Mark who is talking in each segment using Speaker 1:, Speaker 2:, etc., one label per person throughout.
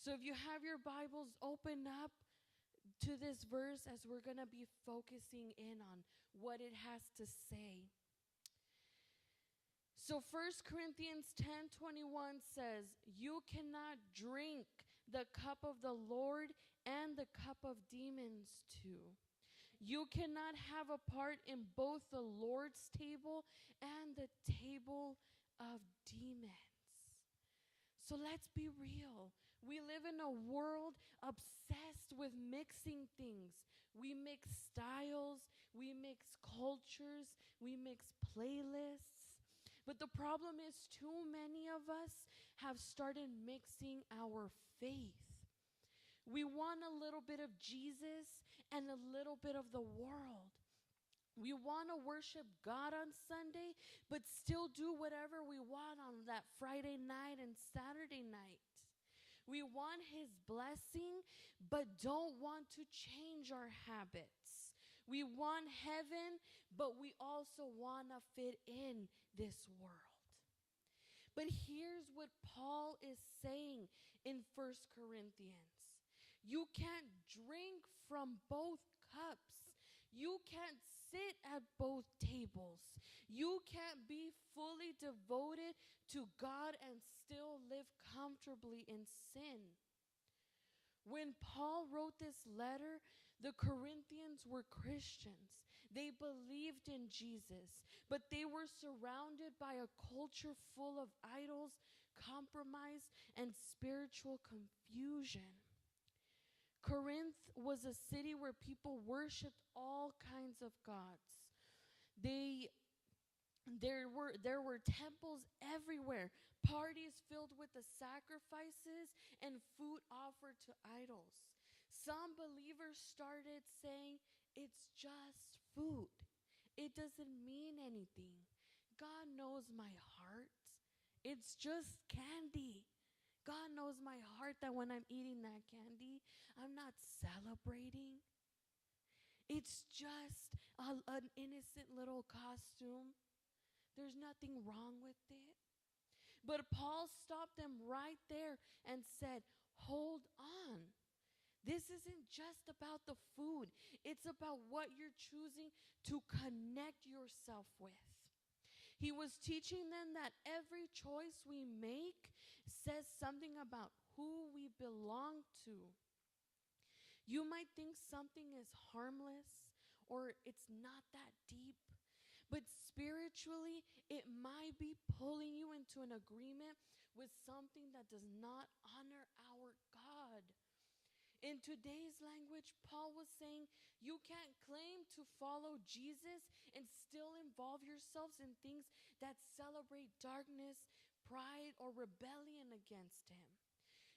Speaker 1: So if you have your Bibles, open up to this verse as we're going to be focusing in on what it has to say. So 1 Corinthians 10:21 says, "You cannot drink the cup of the Lord and the cup of demons too. You cannot have a part in both the Lord's table and the table of demons." So let's be real. We live in a world obsessed with mixing things. We mix styles, we mix cultures, we mix playlists. But the problem is too many of us have started mixing our faith. We want a little bit of Jesus and a little bit of the world. We want to worship God on Sunday, but still do whatever we want on that Friday night and Saturday night. We want His blessing, but don't want to change our habits. We want heaven, but we also want to fit in this world. But here's what Paul is saying in 1 Corinthians. You can't drink from both cups. You can't sit at both tables. You can't be fully devoted to God and still live comfortably in sin. When Paul wrote this letter, the Corinthians were Christians. They believed in Jesus, but they were surrounded by a culture full of idols, compromise, and spiritual confusion. Corinth was a city where people worshiped all kinds of gods. There were temples everywhere, parties filled with the sacrifices and food offered to idols. Some believers started saying, "It's just food. It doesn't mean anything. God knows my heart. It's just candy. God knows my heart that when I'm eating that candy, I'm not celebrating. It's just an innocent little costume. There's nothing wrong with it." But Paul stopped them right there and said, "Hold on. This isn't just about the food. It's about what you're choosing to connect yourself with." He was teaching them that every choice we make says something about who we belong to. You might think something is harmless or it's not that deep, but spiritually, it might be pulling you into an agreement with something that does not honor our God. In today's language, Paul was saying you can't claim to follow Jesus and still involve yourselves in things that celebrate darkness, pride, or rebellion against Him.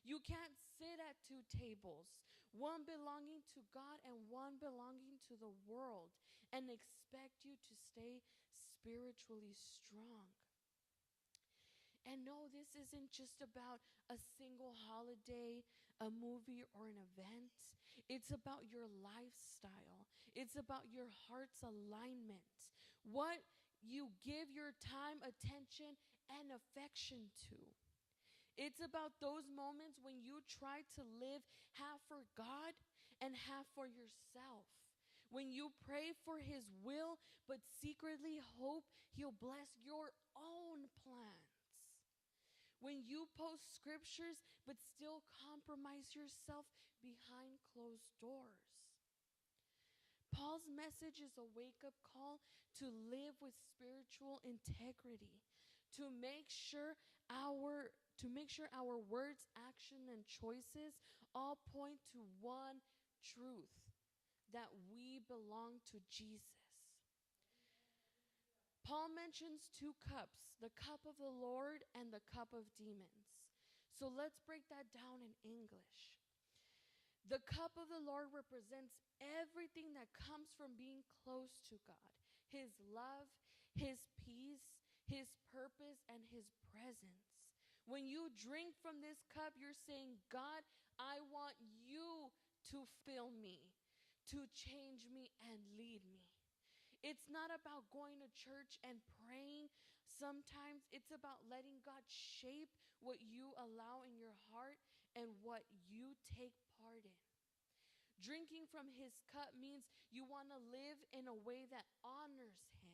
Speaker 1: You can't sit at two tables, one belonging to God and one belonging to the world, and expect you to stay spiritually strong. And no, this isn't just about a single holiday, a movie, or an event. It's about your lifestyle. It's about your heart's alignment. What you give your time, attention, and affection to. It's about those moments when you try to live half for God and half for yourself. When you pray for His will, but secretly hope He'll bless your own plans. When you post scriptures, but still compromise yourself behind closed doors. Paul's message is a wake-up call to live with spiritual integrity, to make sure our words, action, and choices all point to one truth, that we belong to Jesus. Paul mentions two cups, the cup of the Lord and the cup of demons. So let's break that down in English. The cup of the Lord represents everything that comes from being close to God. His love, His peace, His purpose, and His presence. When you drink from this cup, you're saying, "God, I want you to fill me, to change me and lead me." It's not about going to church and praying. Sometimes it's about letting God shape what you allow in your heart and what you take part in. Drinking from his cup means you want to live in a way that honors him.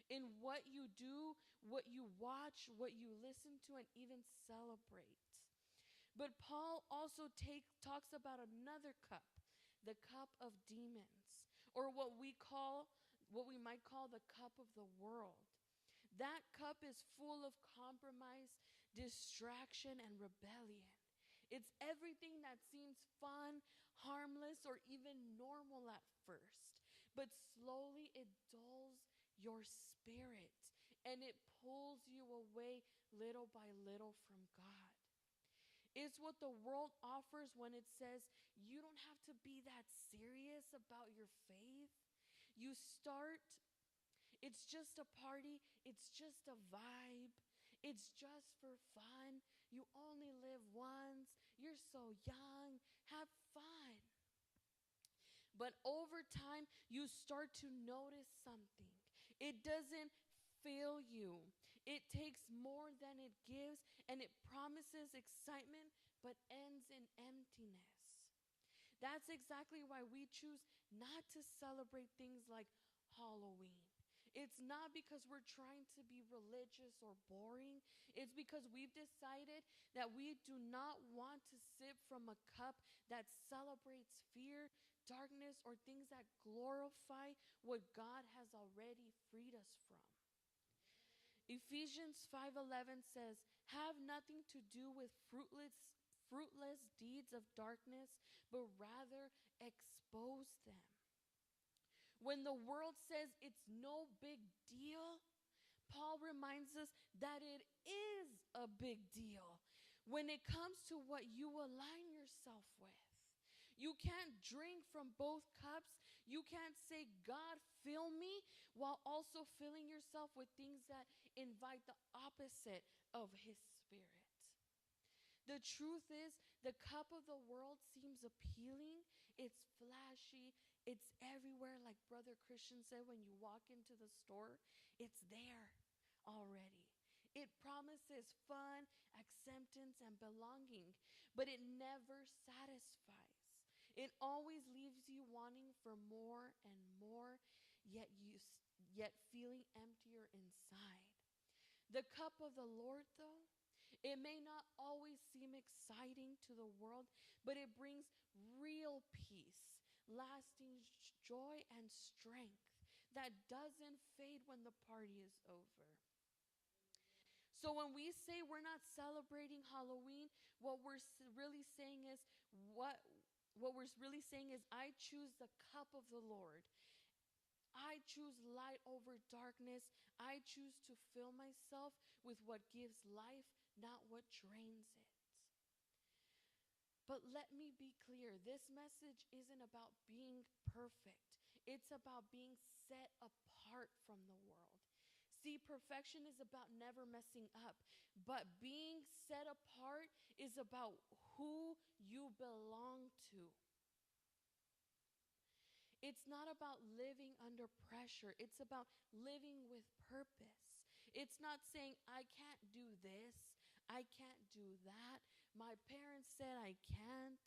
Speaker 1: In what you do, what you watch, what you listen to, and even celebrate. But Paul also talks about another cup, the cup of demons, or what we might call the cup of the world. That cup is full of compromise, distraction, and rebellion. It's everything that seems fun, harmless, or even normal at first. But slowly it dulls your spirit and it pulls you away little by little from God. It's what the world offers when it says you don't have to be that serious about your faith. You start, it's just a party, it's just a vibe, it's just for fun. You only live once, you're so young, have fun. But over time, you start to notice something. It doesn't fill you. It takes more than it gives, and it promises excitement but ends in emptiness. That's exactly why we choose not to celebrate things like Halloween. It's not because we're trying to be religious or boring. It's because we've decided that we do not want to sip from a cup that celebrates fear, darkness, or things that glorify what God has already freed us from. Ephesians 5:11 says, "Have nothing to do with fruitless deeds of darkness, but rather expose them." When the world says it's no big deal, Paul reminds us that it is a big deal when it comes to what you align yourself with. You can't drink from both cups. You can't say, "God, fill me," while also filling yourself with things that invite the opposite of his spirit. The truth is, the cup of the world seems appealing. It's flashy. It's everywhere, like Brother Christian said when you walk into the store. It's there already. It promises fun, acceptance, and belonging, but it never satisfies. It always leaves you wanting for more and more, yet feeling emptier inside. The cup of the Lord, though, it may not always seem exciting to the world, but it brings real peace, lasting joy, and strength that doesn't fade when the party is over. So when we say we're not celebrating Halloween, what we're really saying is I choose the cup of the Lord. I choose light over darkness. I choose to fill myself with what gives life, not what drains it. But let me be clear, this message isn't about being perfect. It's about being set apart from the world. See, perfection is about never messing up, but being set apart is about who you belong to. It's not about living under pressure. It's about living with purpose. It's not saying, "I can't do this. I can't do that. My parents said I can't.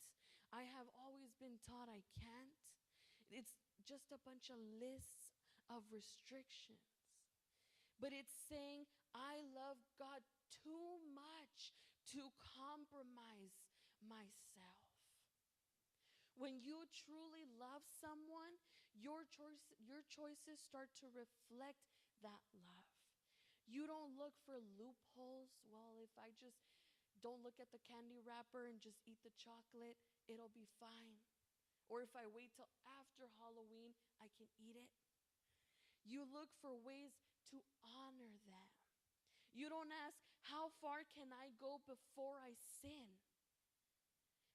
Speaker 1: I have always been taught I can't." It's just a bunch of lists of restrictions. But it's saying, "I love God too much to compromise myself." When you truly love someone, your choices start to reflect that love. You don't look for loopholes. Well, if I just don't look at the candy wrapper and just eat the chocolate, it'll be fine. Or if I wait till after Halloween, I can eat it. You look for ways to honor them. You don't ask, "How far can I go before I sin?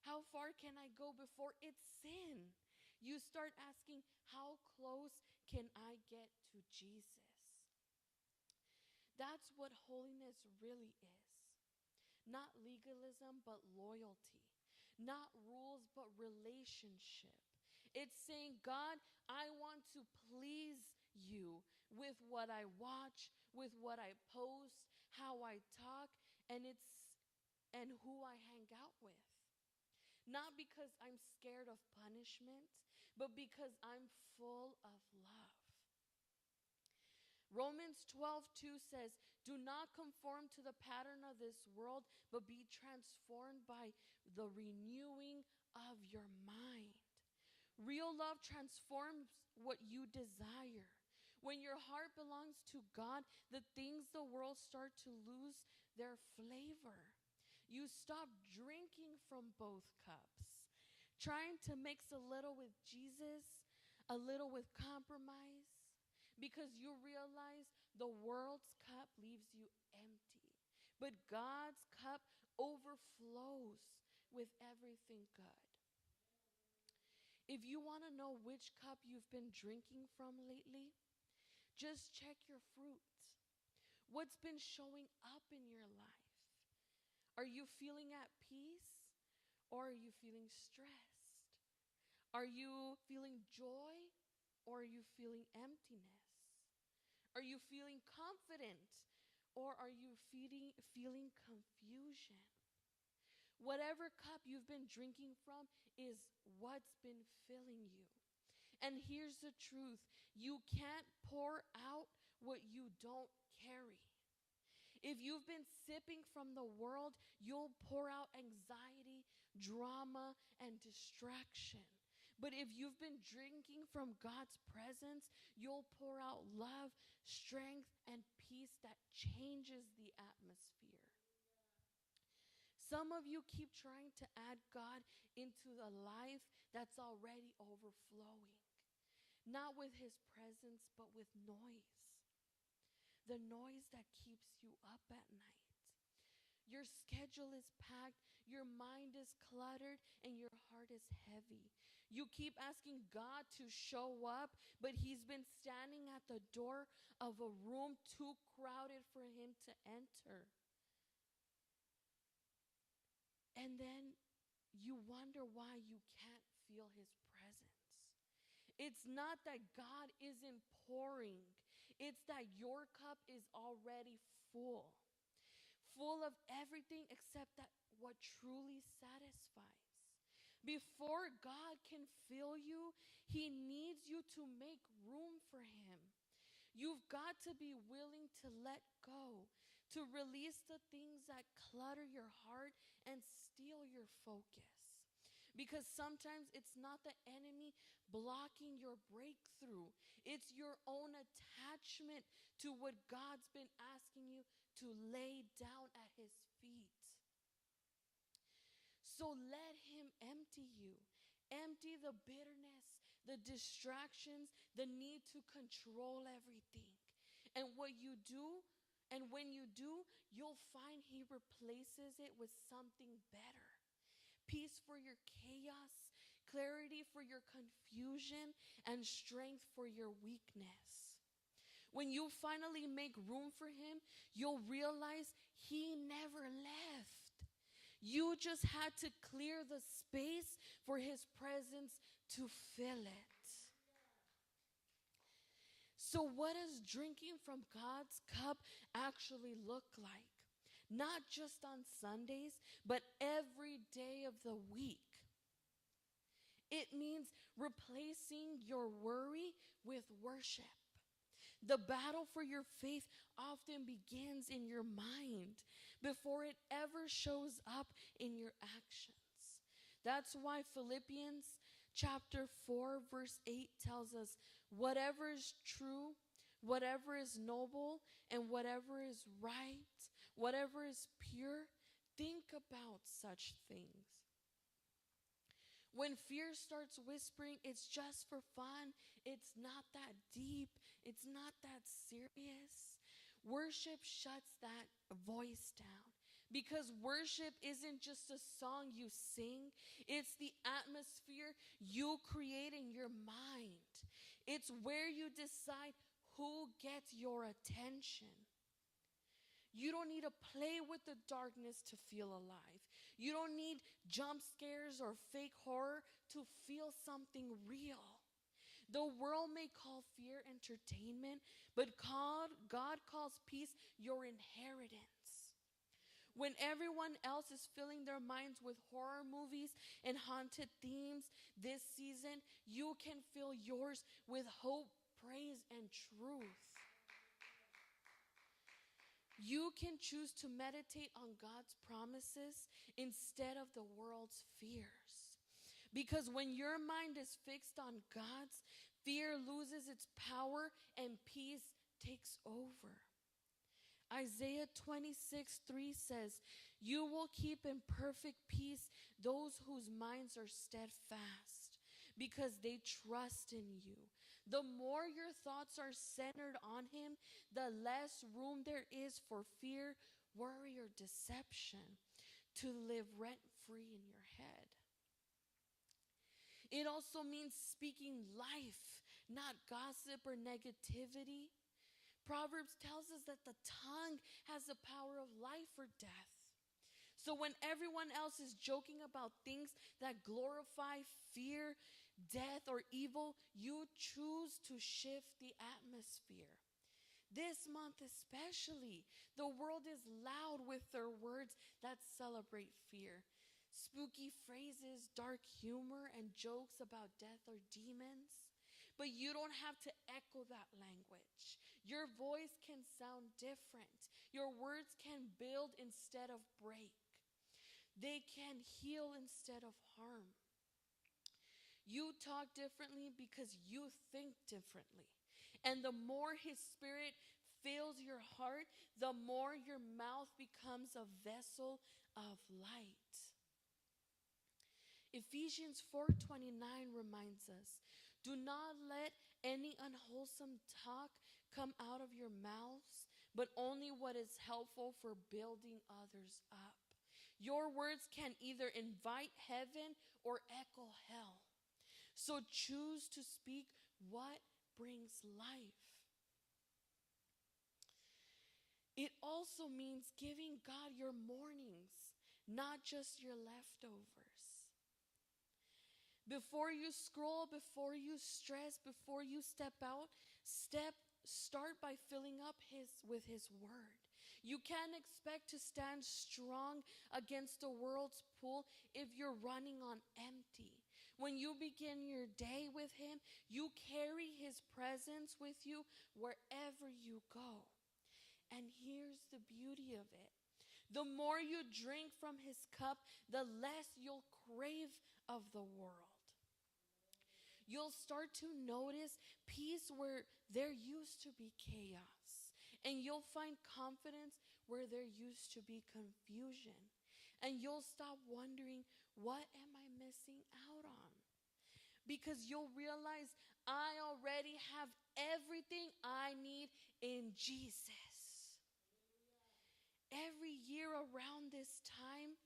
Speaker 1: How far can I go before it's sin?" You start asking, "How close can I get to Jesus?" That's what holiness really is. Not legalism, but loyalty. Not rules, but relationship. It's saying, "God, I want to please you with what I watch, with what I post, how I talk, and who I hang out with." Not because I'm scared of punishment, but because I'm full of love. Romans 12:2 says, "Do not conform to the pattern of this world, but be transformed by the renewing of your mind." Real love transforms what you desire. When your heart belongs to God, the things the world start to lose their flavor. You stop drinking from both cups, trying to mix a little with Jesus, a little with compromise, because you realize the world's cup leaves you empty, but God's cup overflows with everything good. If you want to know which cup you've been drinking from lately, just check your fruits. What's been showing up in your life? Are you feeling at peace, or are you feeling stressed? Are you feeling joy, or are you feeling emptiness? Are you feeling confident, or are you feeling confusion? Whatever cup you've been drinking from is what's been filling you. And here's the truth: you can't pour out what you don't carry. If you've been sipping from the world, you'll pour out anxiety, drama, and distraction. But if you've been drinking from God's presence, you'll pour out love, strength, and peace that changes the atmosphere. Some of you keep trying to add God into a life that's already overflowing, not with his presence, but with noise. The noise that keeps you up at night. Your schedule is packed, your mind is cluttered, and your heart is heavy. You keep asking God to show up, but he's been standing at the door of a room too crowded for him to enter. And then you wonder why you can't feel his presence. It's not that God isn't pouring, it's that your cup is already full. Full of everything except that what truly satisfies. Before God can fill you, he needs you to make room for him. You've got to be willing to let go, to release the things that clutter your heart and steal your focus. Because sometimes it's not the enemy blocking your breakthrough. It's your own attachment to what God's been asking you to lay down at his feet. So let him empty you. Empty the bitterness, the distractions, the need to control everything. And what you do, and when you do, you'll find he replaces it with something better. Peace for your chaos, clarity for your confusion, and strength for your weakness. When you finally make room for him, you'll realize he never left. You just had to clear the space for his presence to fill it. So what does drinking from God's cup actually look like? Not just on Sundays, but every day of the week. It means replacing your worry with worship. The battle for your faith often begins in your mind before it ever shows up in your actions. That's why Philippians chapter 4 verse 8 tells us, whatever is true, whatever is noble, and whatever is right, whatever is pure, think about such things. When fear starts whispering, it's just for fun, it's not that deep, it's not that serious, worship shuts that voice down. Because worship isn't just a song you sing, it's the atmosphere you create in your mind. It's where you decide who gets your attention. You don't need to play with the darkness to feel alive. You don't need jump scares or fake horror to feel something real. The world may call fear entertainment, but God calls peace your inheritance. When everyone else is filling their minds with horror movies and haunted themes this season, you can fill yours with hope, praise, and truth. You can choose to meditate on God's promises instead of the world's fears. Because when your mind is fixed on God's, fear loses its power and peace takes over. Isaiah 26:3 says, "You will keep in perfect peace those whose minds are steadfast, because they trust in you." The more your thoughts are centered on Him, the less room there is for fear, worry, or deception to live rent-free in your head. It also means speaking life, not gossip or negativity. Proverbs tells us that the tongue has the power of life or death. So when everyone else is joking about things that glorify fear, death, or evil, you choose to shift the atmosphere. This month especially, the world is loud with their words that celebrate fear. Spooky phrases, dark humor, and jokes about death or demons. But you don't have to echo that language. Your voice can sound different. Your words can build instead of break. They can heal instead of harm. You talk differently because you think differently. And the more His Spirit fills your heart, the more your mouth becomes a vessel of light. Ephesians 4:29 reminds us, "Do not let any unwholesome talk come out of your mouths, but only what is helpful for building others up." Your words can either invite heaven or echo hell. So choose to speak what brings life. It also means giving God your mornings, not just your leftovers. Before you scroll, before you stress, before you step out, start by filling up with His word. You can't expect to stand strong against the world's pull if you're running on empty. When you begin your day with Him, you carry His presence with you wherever you go. And here's the beauty of it. The more you drink from His cup, the less you'll crave of the world. You'll start to notice peace where there used to be chaos. And you'll find confidence where there used to be confusion. And you'll stop wondering, what am I missing out on? Because you'll realize, I already have everything I need in Jesus. Every year around this time,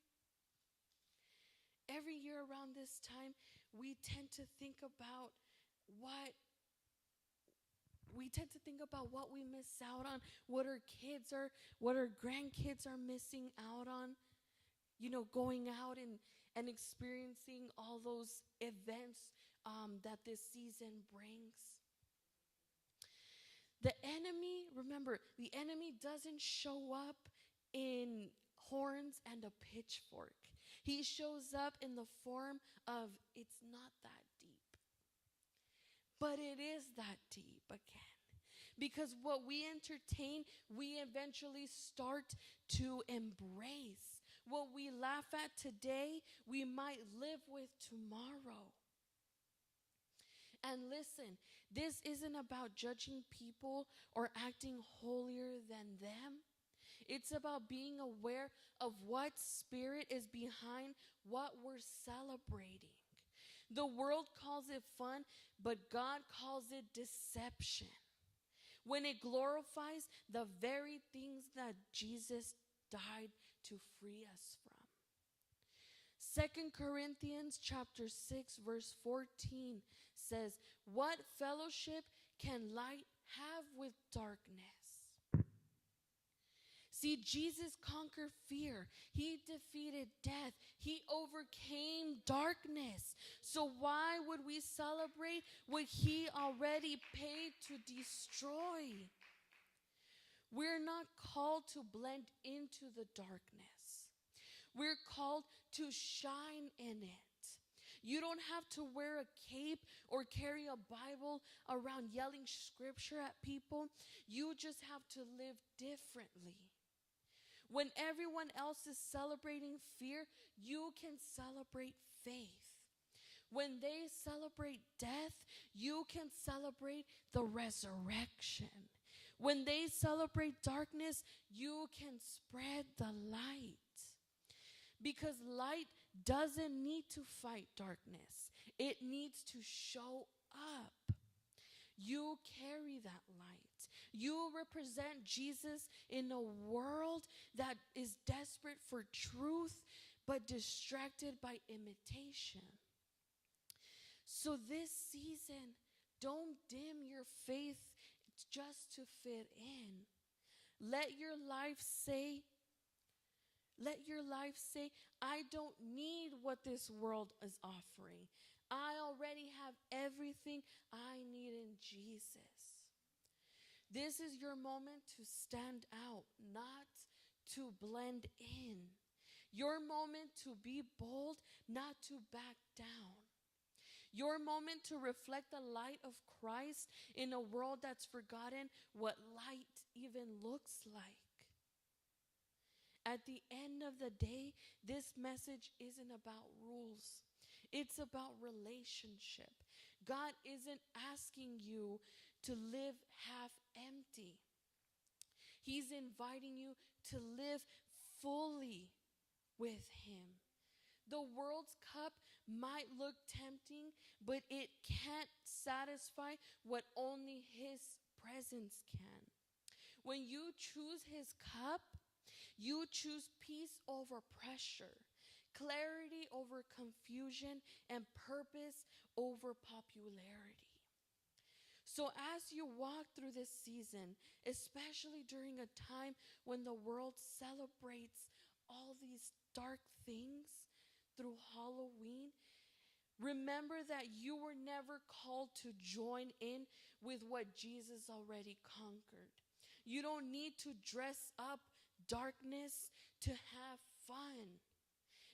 Speaker 1: we tend to think about what we miss out on, what our kids are, what our grandkids are missing out on. Going out and experiencing all those events that this season brings. The enemy doesn't show up in horns and a pitchfork. He shows up in the form of, it's not that deep. But it is that deep again. Because what we entertain, we eventually start to embrace. What we laugh at today, we might live with tomorrow. And listen, this isn't about judging people or acting holier than them. It's about being aware of what spirit is behind what we're celebrating. The world calls it fun, but God calls it deception. When it glorifies the very things that Jesus died to free us from. 2 Corinthians chapter 6 verse 14 says, "What fellowship can light have with darkness?" See, Jesus conquered fear. He defeated death. He overcame darkness. So why would we celebrate what He already paid to destroy? We're not called to blend into the darkness. We're called to shine in it. You don't have to wear a cape or carry a Bible around yelling scripture at people. You just have to live differently. When everyone else is celebrating fear, you can celebrate faith. When they celebrate death, you can celebrate the resurrection. When they celebrate darkness, you can spread the light. Because light doesn't need to fight darkness, it needs to show up. You carry that light. You represent Jesus in a world that is desperate for truth but distracted by imitation. So this season, don't dim your faith just to fit in. Let your life say, I don't need what this world is offering. I already have everything I need in Jesus. This is your moment to stand out, not to blend in. Your moment to be bold, not to back down. Your moment to reflect the light of Christ in a world that's forgotten what light even looks like. At the end of the day, this message isn't about rules. It's about relationship. God isn't asking you to live half empty. He's inviting you to live fully with Him. The world's cup might look tempting, but it can't satisfy what only His presence can. When you choose His cup, you choose peace over pressure, clarity over confusion, and purpose over popularity. So as you walk through this season, especially during a time when the world celebrates all these dark things through Halloween, remember that you were never called to join in with what Jesus already conquered. You don't need to dress up darkness to have fun.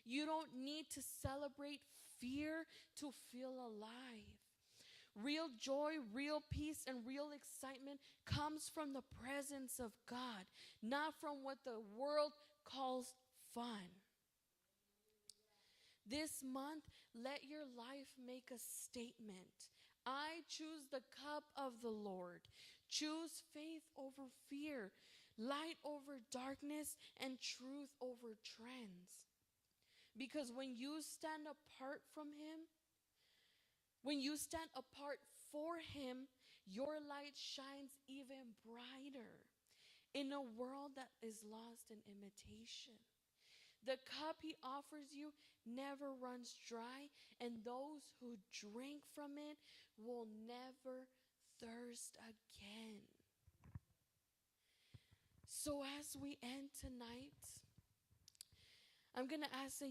Speaker 1: You don't need to celebrate fear to feel alive. Real joy, real peace, and real excitement comes from the presence of God, not from what the world calls fun. This month, let your life make a statement. I choose the cup of the Lord. Choose faith over fear, light over darkness, and truth over trends. Because when you stand apart from Him, when you stand apart for Him, your light shines even brighter in a world that is lost in imitation. The cup He offers you never runs dry, and those who drink from it will never thirst again. So as we end tonight, I'm going to ask that